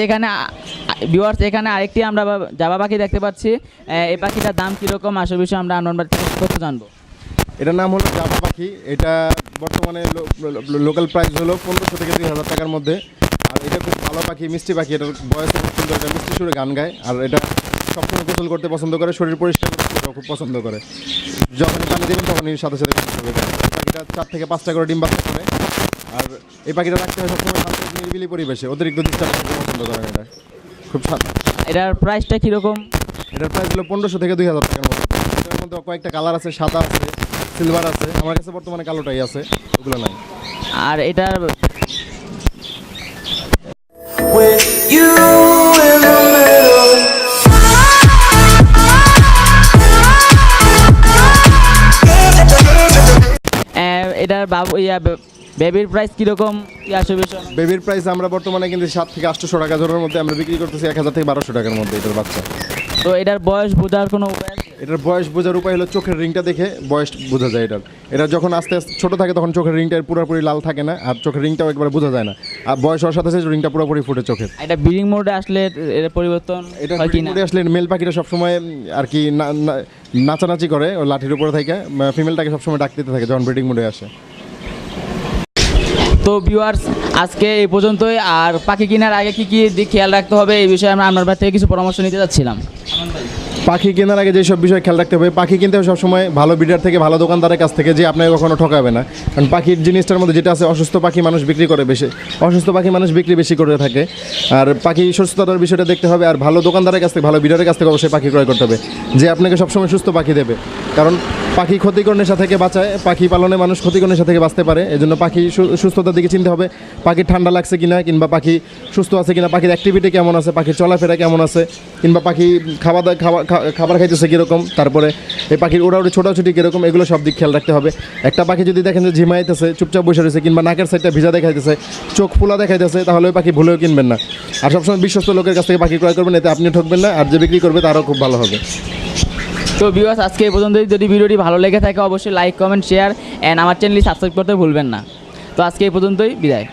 এখানে ভিউয়ার্স এখানে আরেকটি আমরা জাবা পাখি দেখতে পাচ্ছি। এই পাখিটার দাম কীরকম আসল বিষয়ে আমরা আনন্দ তথ্য জানবো। এটার নাম হলো জাবা পাখি। এটা বর্তমানে লোকাল প্রাইস হলো 1500 থেকে 2000 টাকার মধ্যে। আর এটা খুব ভালো পাখি, মিষ্টি পাখি। এটার বয়স খুব সুন্দর, এটা মিষ্টি সুরে গান গায়। আর এটা সবসময় গোসল করতে পছন্দ করে, শরীর পরিষ্কার করতে এটাও খুব পছন্দ করে। যখনই পানি দেবেন তখনই সাথে সাথে গোসল করবে। পাখিটা 4 থেকে 5টা করে ডিম বাচ্চা করে। আর এই পাখিটা রাখতে হয় সবসময় শান্ত নিরিবিলি পরিবেশে, অতিরিক্ত ডিস্টার্ব করতে পছন্দ করে না। এটা খুব শান্ত। এটার প্রাইসটা কীরকম? এটার প্রাইস হলো 1500 থেকে 2000 টাকার মধ্যে। এটার মধ্যে কয়েকটা কালার আছে, সাদা আছে, সিলভার আছে। আমার কাছে বর্তমানে কালোটাই আছে, ওগুলো নাই। আর এটার এটার বেবির প্রাইস কীরকম আসল বিষয়? বেবির প্রাইস আমরা বর্তমানে কিন্তু 7 থেকে 800 টাকা জোড়ার মধ্যে আমরা বিক্রি করতেছি 1000 থেকে 1200 টাকার মধ্যে এটার বাচ্চা। তো এটার বয়স বোঝার কোনো উপায় আছে? এটার বয়স বোঝার উপায় হলো চোখের রিংটা দেখে বয়স বোঝা যায়। এটা যখন আস্তে আস্তে ছোটো থাকে তখন চোখের রিংটা পুরোপুরি লাল থাকে না, আর চোখের রিংটাও একবার বোঝা যায় না। আর বয়স হওয়ার সাথে সাথে রিংটা পুরোপুরি ফুটে চোখের। এটা ব্রিডিং মোডে আসলে এর পরিবর্তন এটা হয় কি না? মোডে আসলে মেল পাখিটা সবসময় আর কি নাচানাচি করে ও লাঠির উপরে থেকে, ফিমেলটাকে সবসময় ডাক দিতে থাকে যখন ব্রিডিং মোডে আসে। তো ভিউয়ার্স আজকে এই পর্যন্তই। আর পাখি কেনার আগে কী কী দিক খেয়াল রাখতে হবে এই বিষয়ে আমরা আপনার থেকে কিছু পরামর্শ নিতে যাচ্ছিলাম। পাখি কেনার আগে যেসব বিষয় খেয়াল রাখতে হবে, পাখি কিনতে হবে সবসময় ভালো ব্রিডার থেকে, ভালো দোকানদারের কাছ থেকে, যে আপনাকে কখনো ঠকাবে না। কারণ পাখির জিনিসটার মধ্যে যেটা আছে, অসুস্থ পাখি মানুষ বিক্রি করে বেশি, অসুস্থ পাখি মানুষ বিক্রি বেশি করে থাকে। আর পাখি সুস্থতার বিষয়টা দেখতে হবে। আর ভালো দোকানদারের কাছ থেকে, ভালো ব্রিডারের কাছ থেকে অবশ্যই পাখি ক্রয় করতে হবে, যে আপনাকে সবসময় সুস্থ পাখি দেবে। কারণ পাখি ক্ষতিকর নেশা থেকে বাঁচায়, পাখি পালনে মানুষ ক্ষতিকর নেশা থেকে বাঁচতে পারে। এজন্য পাখি সুস্থতার দিকে চিনতে হবে। পাখির ঠান্ডা লাগছে কিনা, কিংবা পাখি সুস্থ আছে কিনা, পাখির অ্যাক্টিভিটি কেমন আছে, পাখির চলাফেরা কেমন আছে, কিংবা পাখি খাবার খাইতেছে কীরকম, তারপরে এই পাখির ওড়াউড়ি ছোটাছুটি কীরকম, এগুলো সব দিক খেয়াল রাখতে হবে। একটা পাখি যদি দেখেন যে ঝিমাইতেছে, চুপচাপ বসে রয়েছে, কিংবা নাকের সাইডটা ভিজা দেখাইতেছে, চোখ ফুলা দেখাইতেছে, তাহলে ওই পাখি ভুলেও কিনবেন না। আর সবসময় বিশ্বস্ত লোকের কাছ থেকে পাখি ক্রয় করবেন, এতে আপনি ঠকবেন না, আর যে বিক্রি করবে তারও খুব ভালো হবে। তো ভিউয়ার্স আজকে এই পর্যন্তই। যদি ভিডিওটি ভালো লেগে থাকে অবশ্যই লাইক, কমেন্ট, শেয়ার অ্যান্ড আমার চ্যানেলটি সাবস্ক্রাইব করতে ভুলবেন না। তো আজকে এই পর্যন্তই, বিদায়।